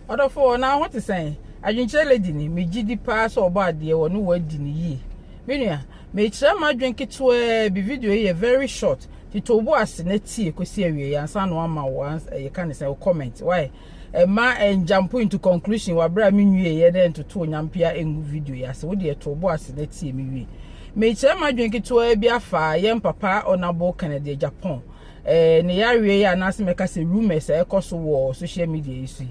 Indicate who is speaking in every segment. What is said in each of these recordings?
Speaker 1: Other for now what to say? Adwenkyere lady ni me gidi pass oba de wo no wadi ni yi. Menua me kire ma dwenke to be video here very short. Ti to bo ase na tie kosi awie yansa no ama once you can say comment. Why? Ma and jump into conclusion wa bra me nwie ye den to nyampia engu video ya se wo de to bo ase na tie me wi. Me kire ma dwenke to bi afa ye papa onabo Canada Agyapong. Ne ya wie ya na se meka se rumors ekoso wo social media isi.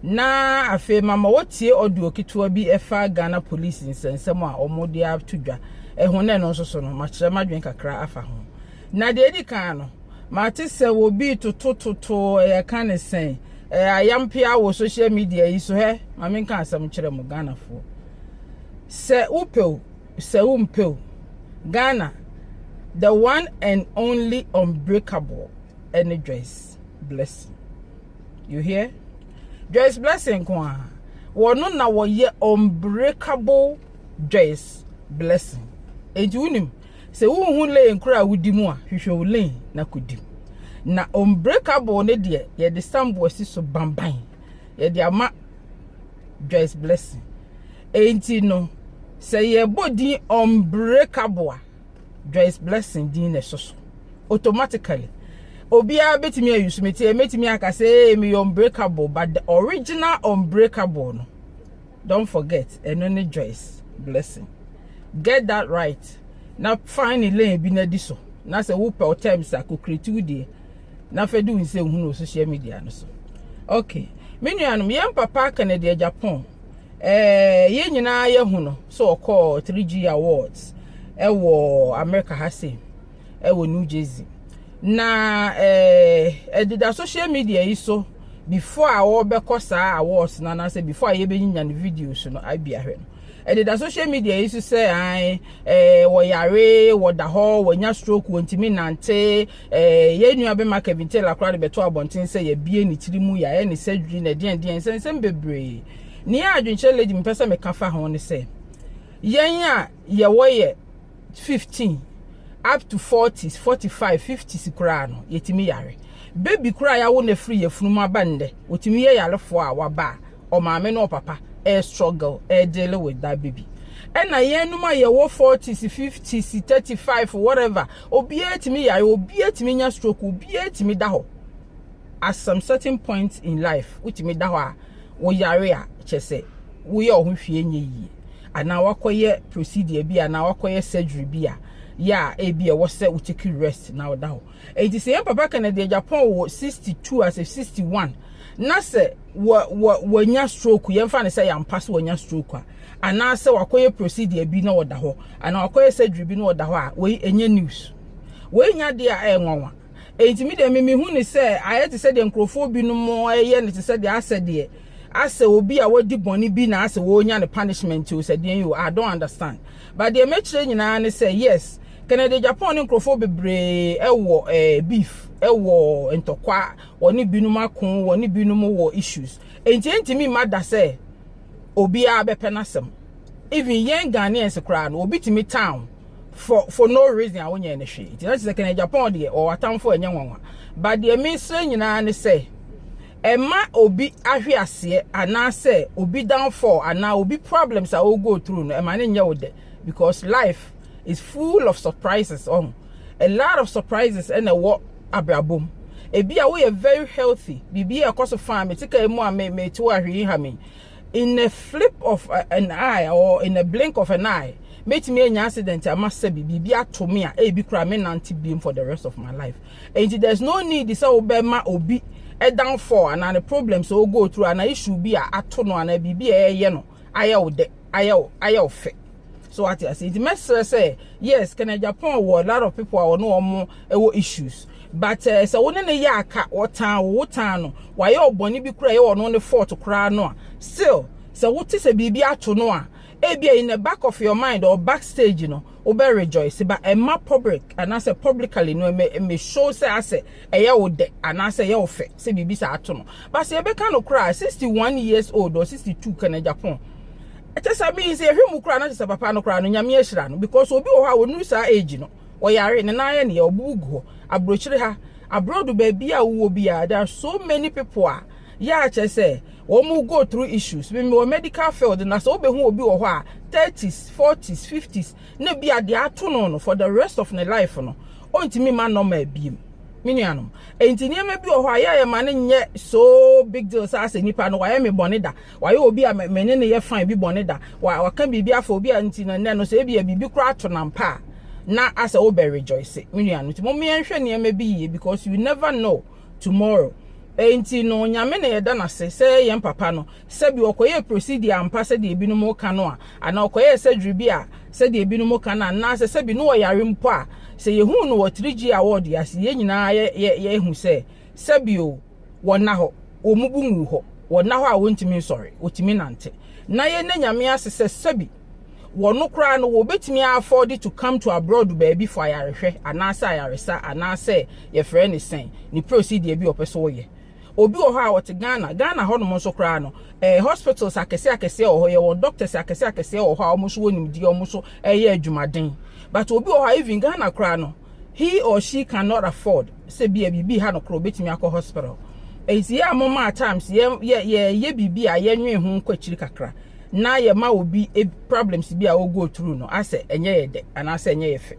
Speaker 1: Na afe mama wotie audio kitwa bi efa Ghana police nsensem a omode atodwa ehune no nso no makire madwen kakra afa ho na de edi kan no mate se wo bi totototo kan sen ayampia wo social media yi so he mame kan asem kire mu Ghana fo se upel se umpel Ghana the one and only unbreakable dress blessing. You hear? Joyce blessing kwa. Wono na wo ye unbreakable Joyce blessing. Enti unim se hu le nkura wudimu a hwehwe le na kudim. Na unbreakable ne de ye de sambo asi so bamban. Ye de ama Joyce blessing. Enti no se ye body unbreakable a Joyce blessing din ne so automatically Obia betimi use metimi aka say me unbreakable, but the original unbreakable no. Don't forget enone Joyce blessing. Get that right. Now finally bi na di so. Na say wo per terms a ko create we na fe do nse hu no social media no so. Okay. Me nuanom yem papa Canada Agyapong. Ye nyina ye hu no so call 3G awards. Wo America ha say. Wo New Jersey. Na the social media is so before our bekosa awards na say before I be nya videos no I be ahwe no the social media is to say wo yare wo da ho wo nya stroke wo ntimi nante ye nua be ma Kevin Taylor kra de beto abonten say ye bie ni tiri mu ya ni surgery na den sensem bebre ni Adwenkyere lady mpesa me kafa ho ne say yen a ye wo ye 15 up to 40s, 45, 50s kura no yetimi yare baby kura ya wo na free yefunu abande otimi ye yare fo a waba o maame no papa struggle deal with that baby and na ye numa ye wo 40s, 50s, 35 whatever obi etimi yare obi etimi nya stroke obi etimi da ho at some certain point in life utimi da ho a wo yare a chese wo ye ohunhwe nye yi ana wakoye procedure bi ana wakoye surgery bi a ya ebi e wo se we take rest now down e di say papa Canada Agyapong wo 62 as a 61 na se wo nya stroke ye mfa ne say ya mpass wo nya stroke a ana se wakoye procedure bi na wo da ho ana wakoye surgery bi na wo da ho a we enye news we nya de a enwanwa e ntimi de me hu ne say aye te say de nkrofo bi no mo ye ne te say de asede ase obi a wadi boni bi na ase wo nya ne punishment o say de you I don't understand but the metre nyina ne say yes Canada Agyapong nkrofo bebre ewo beef ewo entokwa woni binum akon woni binum wo issues enti mada say obi a bepenasem even yen Ghanaians kra no obi timi town for no reason a wonya ne hwe enti na say Canada Agyapong de o atamfo enya nwanwa but the minister nyina ne say Emma obi ahwe ase ana say obi downfall ana obi problems a will go through no emma ne nya wo de because life is full of surprises a lot of surprises and a what abrabom ebi a we are very healthy bibi a course of farm etika emu a me to ahwe ha me in a flip of an eye or in a blink of an eye make me an accident I must say bibi ato me a ebi kra me nanti beam for the rest of my life and there's no need this obema obi e downfall and the problems so go through and issue be a ato no and bibi ye no ayo fe. So what I say, the message say yes, Canada Agyapong a lot of people are no more issues. But so when the yaka or town no, why your bonny be cray or no the fort to cry no. Still, so what is a baby to no? Be in the back of your mind or backstage, you know, or be rejoice. But a more public and I say publicly, no, me show say I say a year de and I say your fe, say baby sa atono. But say be kind of cry 61 years old or 62 Canada Agyapong. It just means say him cry not just papa no cry no nyame ehira no because obi o ha wonu sa age no o yare ne na ye ne obugu abrochire ha abroad baby a wo bi a there are so many people ya che say wo go through issues me medical field na so obehu obi wo ho a 30s 40s 50s na bia de ato no for the rest of my life no ontimi ma normal biem minianum enti niam bi wo ho a ya ma ne nye so big deal sa ase nipa no wa me bone da wa ye obi a me ne ye fine bi bone da wa ka bibi afa obi a nti na no se bia bibi kura ato na mpa na asa obe rejoice minianum ti mo me nhwe niam bi ye because you never know tomorrow. Enti no nyame na yeda na se yem papa no se bi okoye procedure ampa se de ebinom ka no a ana okoye surgery bi a se de ebinom ka na na se bi no yare mpo a se yehu no 3G award ya se ye nyina ye ehu se bi o wona ho omubungu ho wona ho a wontimi sorry otimi nante na ye na nyame ase se bi wono kra no wo betimi afford to come to abroad baby for ayarehwe anasa ayaresa anasa ye frɛ ne sen ni procedure bi opeso wo ye obi o ha wote Ghana ho no mo so kra no hospitals akese o ho ye wo doctors akese o ho a mo so wonim di o mo so ye adwumaden but obi o ha even Ghana kra no he or she cannot afford se bibi ha no kra obetimi akọ hospital ezi ya mo ma times ye bibi a ye nwe ho kwachiri kakra na ye ma obi problems bi a o go through no ase enye ye de ana ase enye ye fe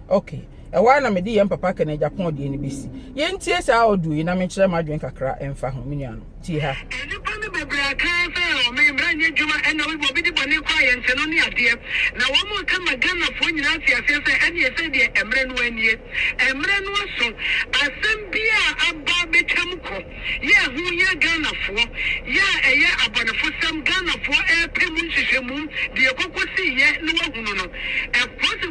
Speaker 1: okay wa na me di yem papa kana Agyapong de ni besi ye ntie sa odu yi na me kire ma dwen kakra emfa ho me nuano ti ha
Speaker 2: enipa ne bebra ka fe o me mranye djuma ena we bo bi di bone kwa ye nse no ne ade na wo mo ka magana fo nyina afiase se ene ye se de emre no anie emre no so asem bi a aba betam ko ye hu ye Ghana fo ya eye abonefo sam Ghana fo pemu nhihemu de kokosi ye no wahu no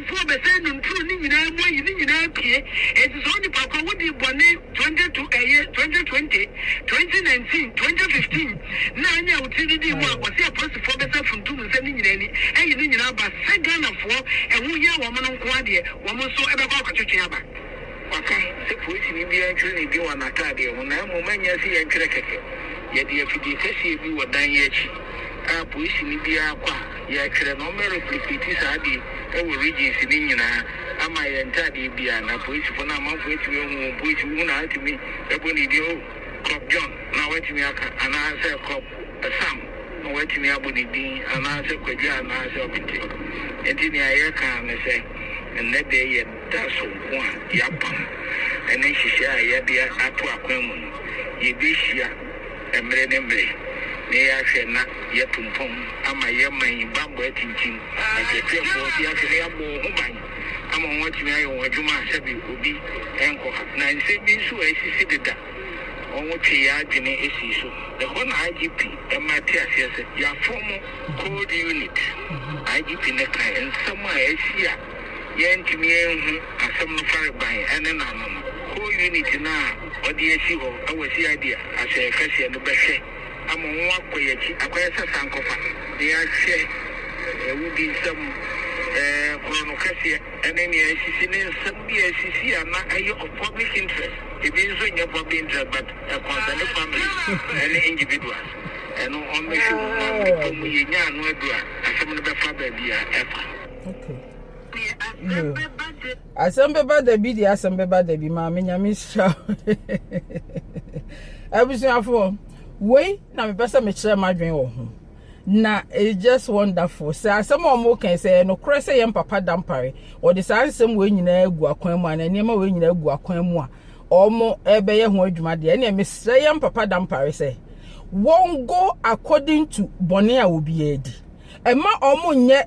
Speaker 2: fo be se no ntru ni nyina mo yi ni nyina pie eti so ni pa ko wodi bone 2020 2019 2015 na anya utidi di mu akwase apostle be se funtum nse ni nyina ni eyi ni nyina ba se Ghana fo ehu ye wo mo no nko ade wo mo so ebe kwa kwatwetwe aba okay se polisi ni bi antwe ni bi wana tade ho na mo manya si yankere keke ye de afidi kese bi wodan ye chi a polisi ni bi akwa ya kire no me replicate sa di e wo regions ni nyina ama ye ntade bi na polisi fo na manfo etimi hu polisi hu na atimi ebo ni di o Cop John na wetimi aka ana se Cop Sam na wetimi aboni din ana se kwaja ana se obiti enti ni aye ka me se enne de ye da so ho a yapam ene hihia ye de ato akwamu ye bi hia emre ne mre ne ya hwe na ye tumpom ama ye man bambo atintin e tefo ya se ya bo ho ban ama wotimi ayo wadwuma asabi obi enko na nse bi so esisi deda onwo twe ya adwene esi so the whole IGP Matias ya form code unit IGP ne kan ensama esia ye ntimi ehu asem no fare ban ene na no code unit na odi esi ho awasi idea ase kase no behwe ama won akoyechi akoyesa sankofa de ya hwe ewudi sam kono kase ene ne esisi ne sam bi esisi ana ayo of public interest it is in your public interest but a concern family and individuals and on me show me nya no adua asem no be fa ba bia efa
Speaker 1: okay asem be ba da bi di asem be ba da bi ma me nyame sha abusuafo we na me pesa me kire madwen wo ho na it's just wonderful say asem o mo kan say no kure say yem papa dampare o de say asem we nyina agu akwan mu ana niam we nyina agu akwan mu a omo ebe ye ho adwuma de na me say yem papa dampare say won go according to bone a obi edi ema omo nye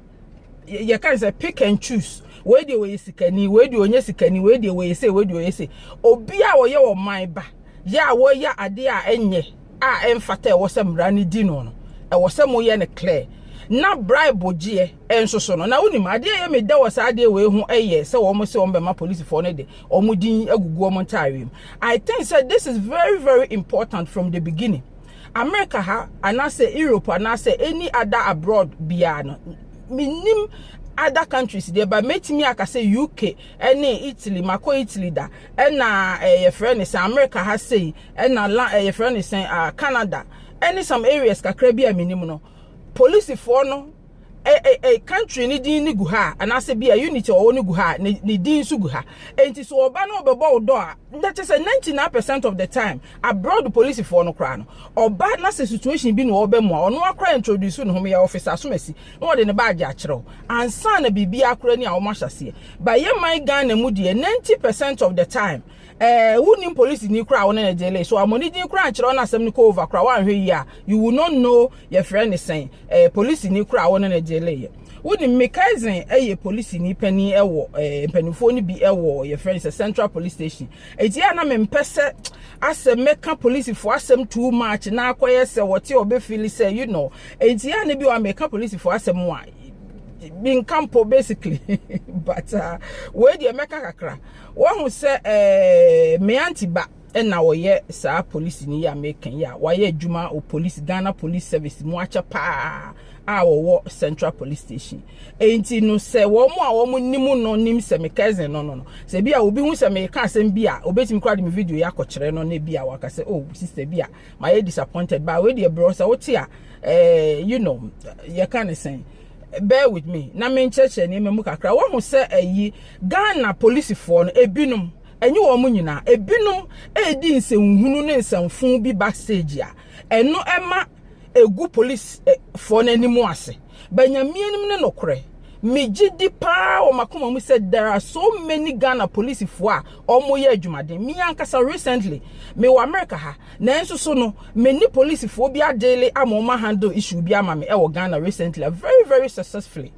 Speaker 1: ye kan say pick and choose we de we sikani we de onye sikani we de we say we de we say obi a wo ye wo man ba ya wo ya ade a enye a emfata e wo say mra ni di no e wo say mo ye ne clear na bribe gie ensoso no na unim ade ye me da wo sa ade we hu eye se wo mo se wo be ma police for no de o mo din agugu o mo ntawem. I think said this is very very important from the beginning. America ha anase Europe anase any other abroad bia no minim other countries there but metimi aka say UK any Italy mako Italy da na your friend is America ha say na your friend is Canada any some areas kakra bia minim no police for no country ni din ni gu ha anase bia unity o ni gu ha ni din su gu ha enti so oba na obebo do a that is 99% of the time abroad the police for no kra no oba na se situation bi no oba mu a ono akra introduce no home ya officer asomasi no de ne badge a kire ansa na bibia akra ni a o mahase ba ye man Ghana mu de 90% of the time who police ni kra won na jele so amoni din kra kire na asem ni ko over kra wan hwe yi a you will not know your friend is saying police ni kra won na jele ye woni mekaizen police ni pani ewo panifo ni bi ewo your friend is Central Police Station eti ya na mempese asem meka police for asem too much na akoye se wote obe feel say you know eti ya na bi wa meka police for asem wa being campo basically but where the meka kakra wo hu se me antiba na woye sa police ni ya meken ya waye adwuma o police Ghana Police Service mu acha pa wo Central Police Station enti no se wo mu a wo mu nimu no nim se me cousin no se bia obi hu se me ka asem bia obetimi kwa de me video ya kɔkyerɛ no na bia waka se oh sister bia my disappointed by we the bro so what ya you know you can say bear with me na me ncheche ni me mu kakra wo hu se Ghana police for no ebinom enye wo mu nyina ebinom edi nsɛnhunu ne nsɛmfun bi backstage a eno ema egu police for n'animu ase banyamienim ne nokore mejidi pa o makoma mu said there are so many Ghana police for a omo ye adwumaden me ankasa recently me wa America ha na enso so no me ni police for bi adele amoma handle issue bi ama me e wo Ghana recently very very successfully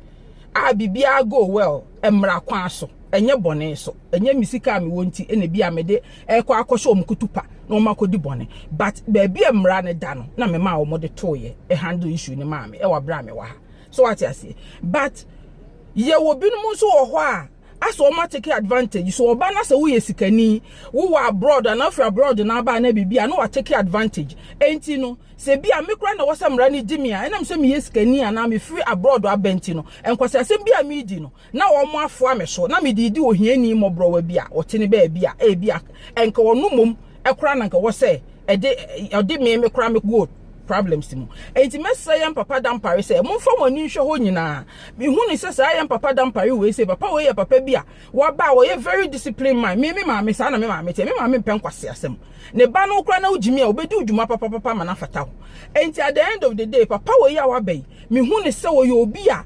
Speaker 1: bibia go well emra kwa so enye bone so enye misika me wonti ene bia me de ekwa akosho omkutupa no makodi bone but baby emra ne da no na me ma wo mo de toye handle issue ni ma me e wa bra me wa so what you say but ye wo binum so wo ho a aso o ma take advantage so oba na se wo ye sikani wo wa abroad and after abroad na ba na bibia no wa take advantage enti no se bia me kra na wo samra ni gimi a enam se me ye sikani ana me free abroad abenti no enkwase asem bia me di no na wo mo afo ame so na me di ohiani mo bro wa bia o tene ba bia e bia enka wo no mom e kra na nka wo se e de me kra me good problems mu enti mesa yam papa dampare say mo fa woni hwe ho nyina me hu ni say yam papa dampare we say papa we ye papa bia wa ba wo ye very disciplined man me ma me sa na me ma me pen kwase asem ne ba no kra na ugimi a obedi udwuma papa ma na fata ho enti at the end of the day papa we ya wa bai me hu ni say wo ye obi a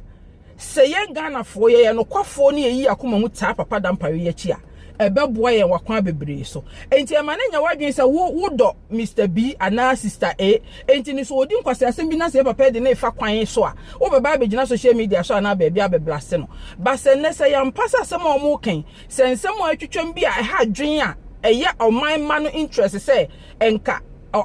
Speaker 1: say ye Ghana fo ye no kwafo ne yi akoma mu ta papa dampare ye chi a ebeboa ye wakwa bebre so enti amane nya wadwen se wo do Mr B ana sister A enti ni so odi nkwase asem bi na se papa de na ifa kwan so a wo beba begina social media so ana ba bia beblase no ba se ne se yam pasa asem o mo kan se nsem o atwetwam bi a ha dwen a eye oman ma no interest se enka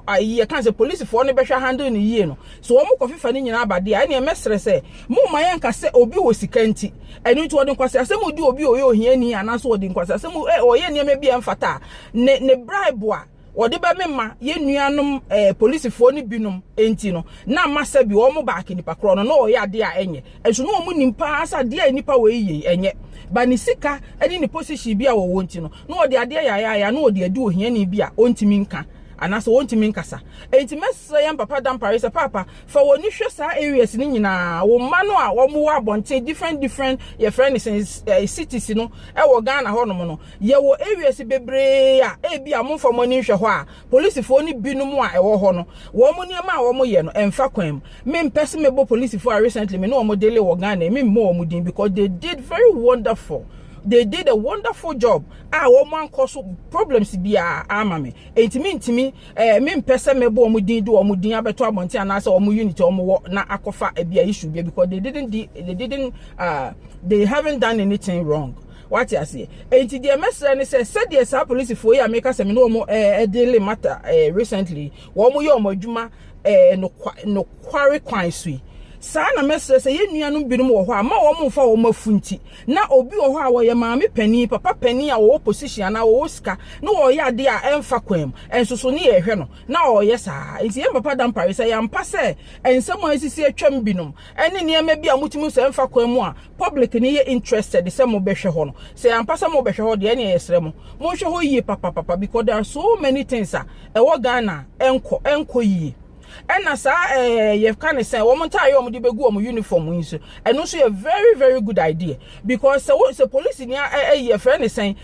Speaker 1: ayi kan se police for no behwa handle ni yie no so wo mo kofifa ni nyina abade a na emesere se mo mayan ka se obi wo sikanti enu to odi nkwase asem odi obi oye ohiani anaso odi nkwase asem oye niam bi emfata ne bribe a wode ba memma ye nuanom police for ni binom enti no na masa bi wo mo back ni pakro no oye ade a enye enso no mo nimpa asa de a nipa we yi enye ba ni sika eni ni position bi a wo wonti no no ode ade ya no ode ade ohiani bi a ontimi nka anase wontimi nkasa enti mesra yam papa dampare se papa fa woni hwe sa areas ni nyina wo ma no a wo mo wa bonte different your friends cities no e wo Ghana ho no no ye wo areas bebre a e bia mo fa mo ni hwe ho a police fo ni binum a e wo ho no wo mo niam a wo mo ye no emfa kwan me mpese me bo police fo recently me no wo mo dele wo Ghana me mo wo mo din because they did very wonderful. They did a wonderful job. Woman cause problems be me. Ntimi me mpese me bo omudin do omudin abeto abonti anase omu unity omu na akofa e bia issue because they haven't done anything wrong. What you say? Enti the message say said the police for ya make us me no mo daily matter recently. Wo mo ye omodwuma no quarry kwan sui. Sana mesre se ye nuanum binum wo ho a ma wo mfa wo mafunti na obi wo ho a wo ye maame pani papa pani a wo position na wo ska na wo ye ade a emfa kwam ensoso ne ye hwe no na wo ye saa enti ye papa dampare se ya mpa se ensem asisi atwam binum ene ne ma bi a mutimi se emfa kwam a public ne ye interested se mo behwe ho no se ya mpa se mo behwe ho de ne ye sere mo hwe ho yi papa because there are so many things e wo Ghana enko yi and na sa you can say wo monta ye omo de begu omo uniform yin so eno so a very very good idea because so police ni ye friend say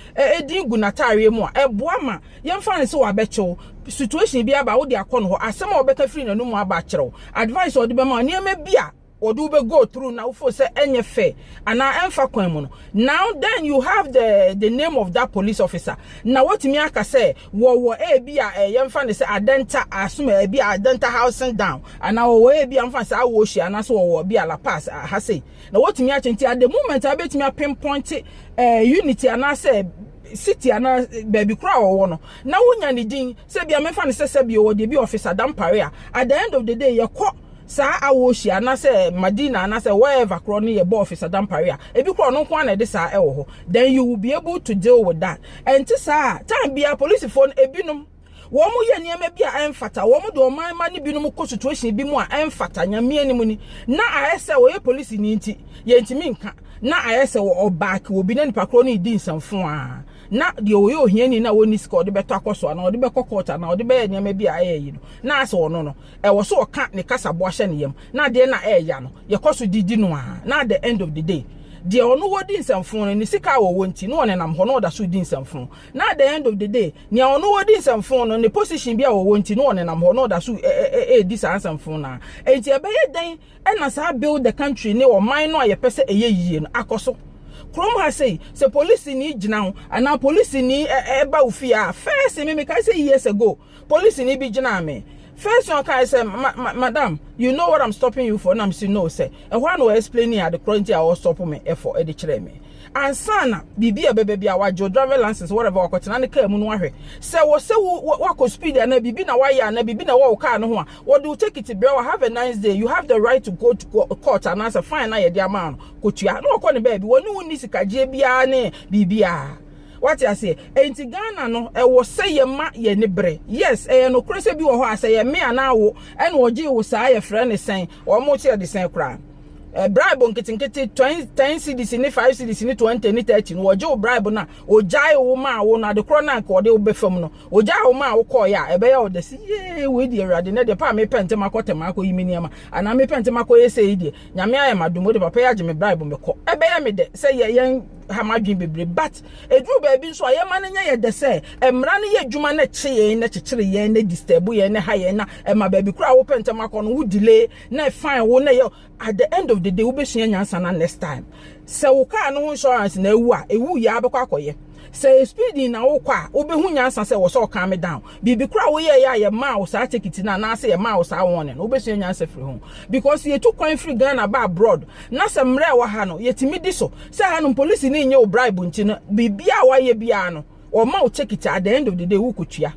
Speaker 1: din gu natare mu a eboa ma ye mfa ne se wa becho situation bi aba wo de akọ no asem a obeka free nanu mu aba kyerew advice o de be ma niam bia odu be go through now for say enye fair and na emfa kwan mu no now then you have the name of that police officer now what me aka say wo bia yemfa ne say adenta asuma bia adenta housing down and now wo bia mfa say awo hia na so wo bia la pass ha say now what me achenti at the moment I bet me pinpoint unity and I say city ana baby kra wo no na wonya ne din say bia me fa ne say bia wo de bi officer dampare at the end of the day you call sa awoshi ana say Madina ana say wherever kro no ye bo officer dampare ebi kro no kwa na de sa e wo ho then you will be able to deal with that and sa time bia police phone ebinum wo mu ye niam bia emfata wo mu do man ma ne binum ko situation bi mu a emfata nyame animu ni na ayese wo ye police ni nti ye ntimi nka na ayese wo back wo bi na nipa kro no di nsamfo a na de oyo ohiani na woni sika ode beto akoso na ode bekọ court na ode be niam bia ayeyi no na ase wo no e wo so ka ne kasa bo ahye ne yam na de na eya no ye koso didi no a na at the end of the day de ono wodi nsamfo no ne sika wo wonti no ne nam ho no da so di nsamfo na at the end of the day ne ono wodi nsamfo no ne position bia wo wonti no ne nam ho no da so di nsamfo na enti e be ye den e na sa build the country ne o man no ye pese eyeyie no akoso Krom has say police ni jina and now police ni eba ufia first me can say years ago police ni bi jina me first one can say madam you know what I'm stopping you for and I'm saying no say and one will explain here the current I was stop me for edi kire me and sana bibi bebe bia wa jo driver license whatever wa kwetena ne car mu no ahwe say wa ko speed na bibi na wa ya na bibi na wa car no ho a what do take it bro have a nice day you have the right to go to court and answer fine na ye dia man ko tua no ko ne baby woni woni sikaje bia ne bibia what I say enti Ghana no e wo say ye ma ye ne bre yes no krese bi wo ho a say ye me ana wo e no oje wo sa ye frɛ ne sen wo mo tie de sen kra bribe nketinketi 10 cedis ni 5 cedis ni 20 ni 30 no oje wo bribe na ojai wo ma wo na de kro na ka ode wo befam no ojai wo ma wo ko ya ebe ya ode si ye we di awade na de pa me pente makote mako yimini ama ana me pente mako ye sei die nyame aye madumo de papa ya je me bribe me ko ebe ya me de say ye hamadwin bebre but edru ba bi nso aye ma ne nya ye de say emra ne ye dwuma na cheye na chechire ye na disturb ye na ha ye na ema ba bi kura wo pente mako no wo delay na fine wo na ye at the end of the day wo be sua nyansa na next time se wo car no insurance na ewu ya abekọ akoye se speeding na wo kwa wo be hu nyansa se wo so calm down bibi kura wo ye ya ma wo sa ticket na say ye ma wo sa won ne wo be sua nyansa free home because ye too coin free Ghana ba abroad na se mre wa ha no ye timi di so se ha no police ni nye wo bribe nti no bibia wa ye bia no wo ma wo ticket at the end of the day wo kotua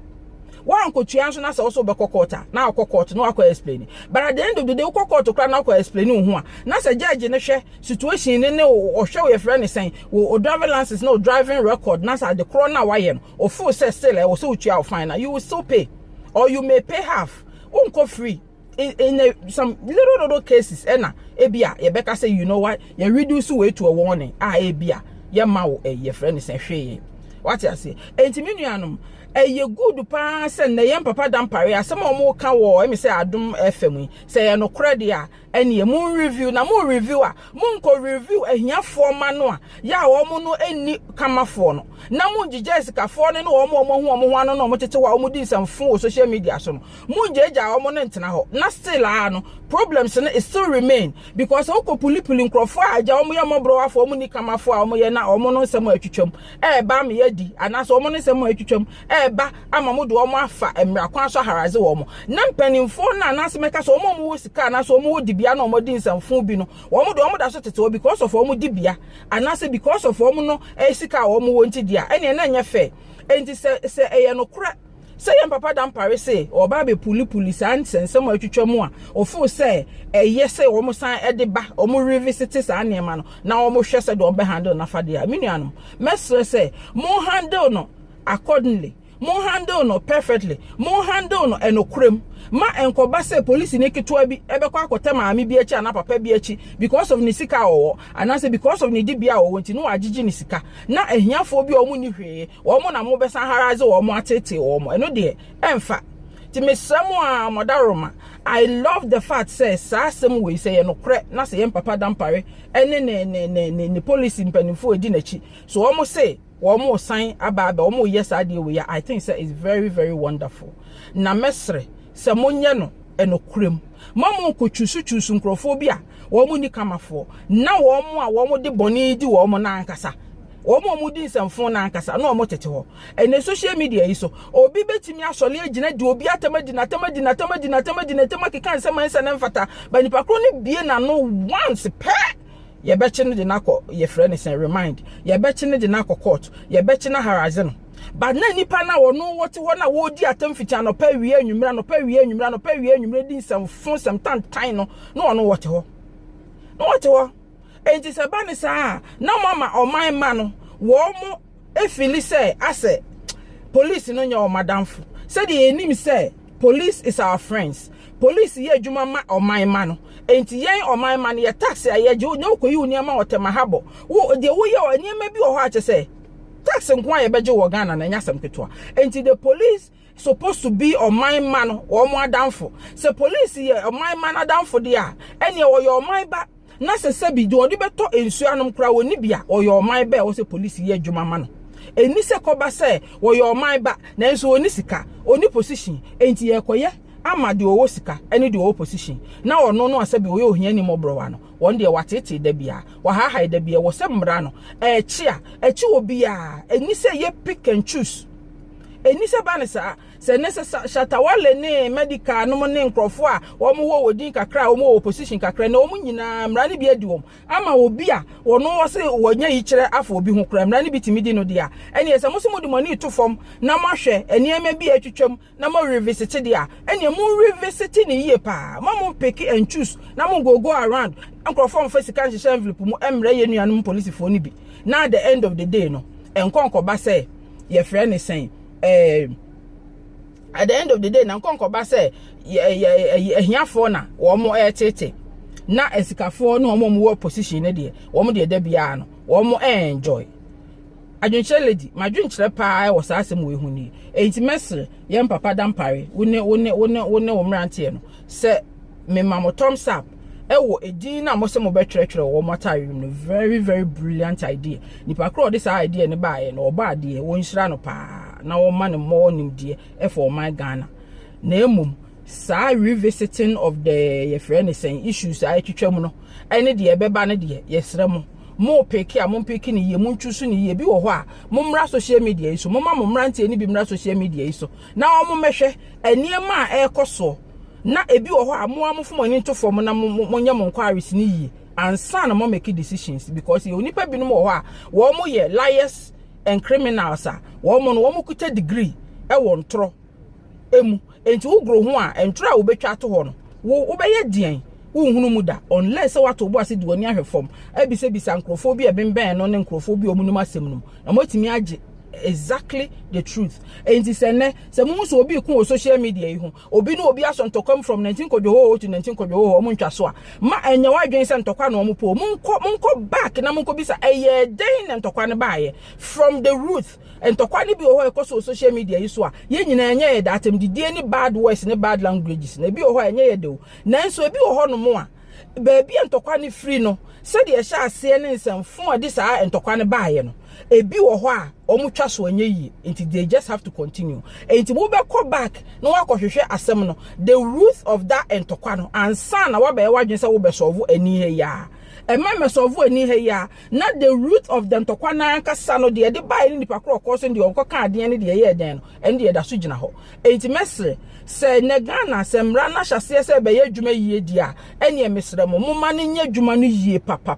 Speaker 1: one ko tua so na se also be kokota na kokota no akọ explain but at the end of the day kokota kra na akọ explain hu a na se judge ne hwe situation ne o hwe your friend say o driver license no driving record na sa the corona why no o full say still o so tua fine you will still pay or you may pay half unko free in some little cases na ebia ye beka say you know what you reduce way to a warning ebia ye ma wo your friend say hwe what I say enti anom ye good pa se na ye papa dampare asem o mo ka wo me say adom fm say ye no krede a ene mo review na mo review a mo nko review ahiafo ma no a ya wo mo no eni kamafo no na mo gije sikafo ne no wo mo ano no mo tete wa mo di samfo social media so no mo jeja wo mo no ntena ho na still no problems no still remain because o ko pulipuli nkrofo aja wo mo ye mo bro afo mo ni kamafo a wo mo ye na wo mo no nsem atwitwam ba me yadi anaso wo mo no nsem atwitwam ba amamudu omo afa emra kwan so haraze wo mo na mpanimfo na anasemeka so omo wo sika na so omo wo dibia na omo di nsamfo bi no omo do omo da so tete because of omo dibia anase because of omo no sika omo wo ntidia ene na nya fe enti se eye no kra se yem papa dampare se oba be puli san sensem atwitwamu a ofo se eye se omo san ede ba omo revisit sa anema no na omo hwe se do omo handle na fade a menuanom mesre se mo handle no accordingly mo handle no perfectly mo handle no enokrem ma enkoba se police ne ketua bi ebekwa akota maami bi echi ana papa bi echi because of ni sika owo anase because of ni dibia owo nti no agigi ni sika na ehiafo bi omo ni hweye omo na mo besan haraze omo atete omo eno de emfa ti mesamo a modaroma I love the fact says some way say no cre na say papa dampare ene ne police mpanifo edi nachi so almost say almost sign aba almost yes idea we I think say is very very wonderful na mesre se monye no enokrem mamu ko chusu nkrofo bia wo ni kamafo na wo de boni di wo na ankasa wo di nsamfo na ankasa na wo tete ho ene social media yi so obi betimi asole agina di obi atamadina keka nsema nsa na mfata ba nipa kro ne bie na no once pe ye beche no de nakọ ye frɛ ne sen remind ye beche ne de nakọ court ye beche na haraze no but na nipa na wo no wote ho na wo di atamfiti anopa wie anwumra di nsamfo samtantan no na wo no wote ho enti se ba ne saa na mama oman ma no wo mo efili say ase police no nya o madamfo say the enim say police is our friends police ye adwuma ma oman ma no enti yen oman ma no ye taxi aye je onye okoyi uniama otema habo wo de wo ye oniama bi o ho ache say taxi nko aye beje wo Ghana na nya sam ketua enti the police supposed to be oman ma no wo mo adamfo say police ye oman ma na adamfo dia ene wo ye oman ba na se bi do odi beto ensuanom kra woni bia o your mind ba wo se police ye adwuma ma no eni se koba se wo your mind ba na enso oni sika oni position enti ye koye ama de owo sika eni de owo position na ono no asabi wo ye ohia ni mobrowa no won de watete da bia wa ha da bia wo se mra no echi obi a eni se ye pick and choose eni se ba ne sa se shatawale ne medical no ne nkrofo a wo mo wo odin kakra wo mo opposition kakra na wo nyina mra ne bi adi wo ama obi a wo no wo se wonya yi kire afọ obi ho kra mra ne bi timidi no dia eni ese mo so mo di money to fom na mo hwe eni ema bi atwetwam na mo revisit dia eni mo revisit ni ye pa mo pick and choose na mo go around nkrofo mo fasika nhye envelope mo emra ye nuanom police fo ni bi na at the end of the day no enkonko ba say ye frɛ ne sen at the end of the day na nkonko ba say ehiafo na wo mo tete na esikafo na wo mo position ne de wo mo de da bia no wo mo enjoy Adwenkyere lady madwenkyere pa wo sa asem we hu ni enti mesre ye papa dampare wone wo mrante no se me mamo thumbs up ewo edin na mo se mo betwerɛtwerɛ wo matare no very very brilliant idea nipa kro this idea ne baaye no oba ade wo nhira no pa na wo ma ne mo nimdie for my Ghana na emum sa revisiting of the your friend saying issues I twetwam no ene de ebeba ne de yesre mo peki a mo peki ne ye mo ntwusu ne ye bi wo ho a mo mra social media iso mo ma mo mrante ni bi mra social media iso na wo mo mehwe eniema a ekoso na ebi wo ho a mo amofo ni ntofo na mo nya mo inquiries ni yi ansa na mo make decisions because ye onipa bi no wo ho a wo mo ye liars and criminals a wo mo no wo mo kuta degree e wo ntro emu enti wo gro ho a entro a wo betwa to ho no wo be ye dian wo hunu mu da unless what obo ase de woni ahwefom abise bisa nkrofo bi ebemben no ne nkrofo bi omunum asem no na motimi age exactly the truth enti sene se mu so obi ku social media yi ho obi no obi aso ntokam from 19 kodwo to 19 kodwo o mu ntwa so a ma enya wadwen se ntokwa no mo po munko back na munko bisa eye den na ntokwa ne baaye from the root ntokwa ne bi o ho ekoso social media yi so a ye nyina enya ye datem didie ni bad words ne bad languages na bi o ho enya ye de o nanso ebi o ho no mo a baby ntokwa ne free no se de ye sha ase ne nsamfo ade saa ntokwa ne baaye no ebi wo ho a omutwa so anya yi enti they just have to continue enti mo be call back no wa kohwehwe asem no the root of that entokwa no ansa na wa be wadwen se wo be solve ani he ya me solve ani he ya na the root of the entokwa na ankasa no de buy ni nipa kro koso de onko ka ade ne de ye den no en de da so gina ho enti mesre se ne Ghana se mra na hyase se be ye adwuma yie dia ene mesre mo ma ne nya adwuma no yie papa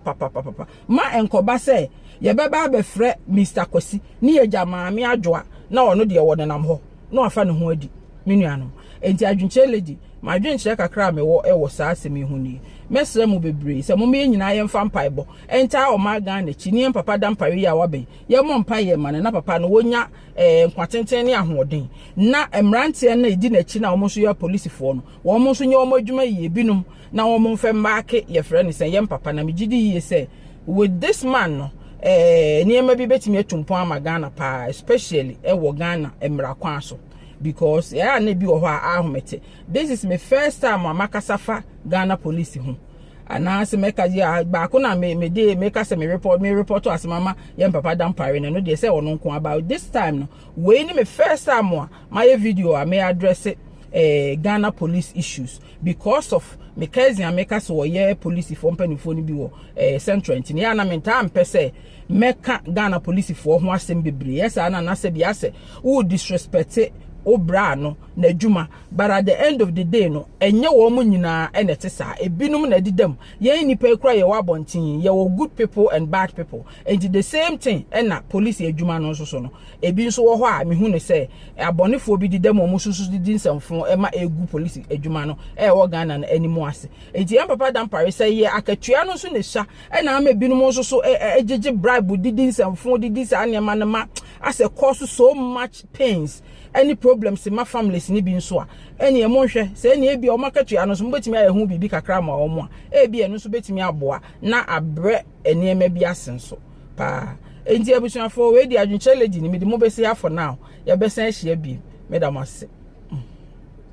Speaker 1: ma enkoba se ye beba be frɛ Mr. Kwasi ni ye jamaami adwoa na ono de wo nenam ho na afa ne ho adi menuanom enti Adwenkyere lady ma adwenkyere kakra me wo ewo saa asemi hu ni mesre mu bebre se mo me nyina ye mfa mpaebo enta o ma Ghana chi ni papa dampare ya wabe ye mo mpaye ma na papa no wonya nkwatenten ne ahoden na emrante na edi na chi na wo so ya police fo no wo mo so nya wo adwuma yi ebinum na wo mo mfa maake ye frɛ ne se ye papa na megidi yi se with this man no niema bi betimi atumpo ama Ghana pa especially wo Ghana emra kwan so because yeah na bi wo ho ahomete. This is my first time amakasafa Ghana police ho. Anase meka ya ba ko na me ka se me report to asemama yem papa dampare no de say ono nko about this time no we ni me first time my video I may address Ghana police issues because of me cousin meka so ye police for mpanifo ni bi wo central nti ya na menta mpese meka Ghana police for ho asem bebre yes ana na se bia se wo disrespect obra no na adwuma, but at the end of the day no enye wo mu nyina enete sa ebinum na didam ye nipa ekura ye wabontin ye wo good people and bad people and the same thing na police adwuma no so no ebi nso wo ho a me hu ne se abonefo bi didam o mususu didi nsamfo ema egu police adwuma no wo Ghana na animu ase enti em papa dan pare se ye akatua no so ne sha na ama ebinum nso so ejeje bribe didi nsamfo didi sa anema na ma as a cause so much pains any problems in my families ni bi nso a eni emonhwe se eni ebi o makatua no so mbetimi ayehu bibi kakra ma omo a ebi enu so betimi aboa na abre eniema bi asenso pa enti abusuafo we di Adwenkyere lady ni me di mo besi afọ now ye besan ahia bi medam ase.